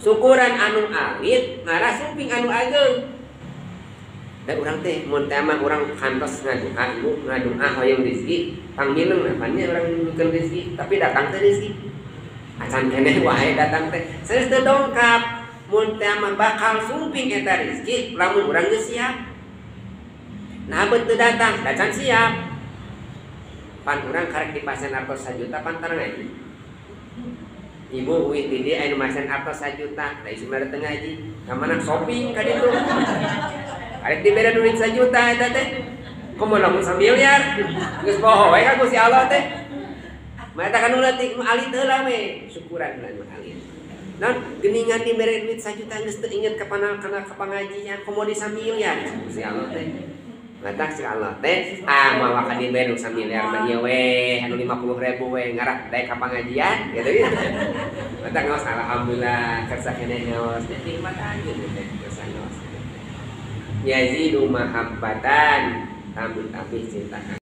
syukuran anu alit ngarah sumping anu ageung. Da urang teh mun teh mah urang kantos ngadoa ibu ngadoa hoyong rezeki pangmineng napannya urang nyukeun rezeki tapi datang teh rezeki. Acan keneh wae datang teh sanes teu dongkap mun teh mah bakal sumping eta rezeki lamun urang geus siap. Nah beut teu datang dacan siap. Pan urang karek dipasen artos 1 juta pan tareng ngaji. Ibu uih di dia anu masen artos 1 juta, da isu mere teu ngaji. Kamana shopping ka ditu. Karek dibere duit 1 juta eta teh. Komo lamun 1 miliar. Geus poho we ka Gusti Allah teh. Mata kan leutik nu alit heula we, syukuran ulah nu alit. Naon geuningan dibere duit 1 juta geus teu inget ka pangajian komo di 1 miliar Gusti Allah teh. Mata si Allah teh mawa ka dibere 1 miliar mah ieu we anu 50.000 we ngarah daek ka pangajian gitu ya. Mata ngaos alhamdulillah kersa keneh ngaos teh nikmat aja teh kersa ngaos. Yazidu mahabbatan tambah cinta.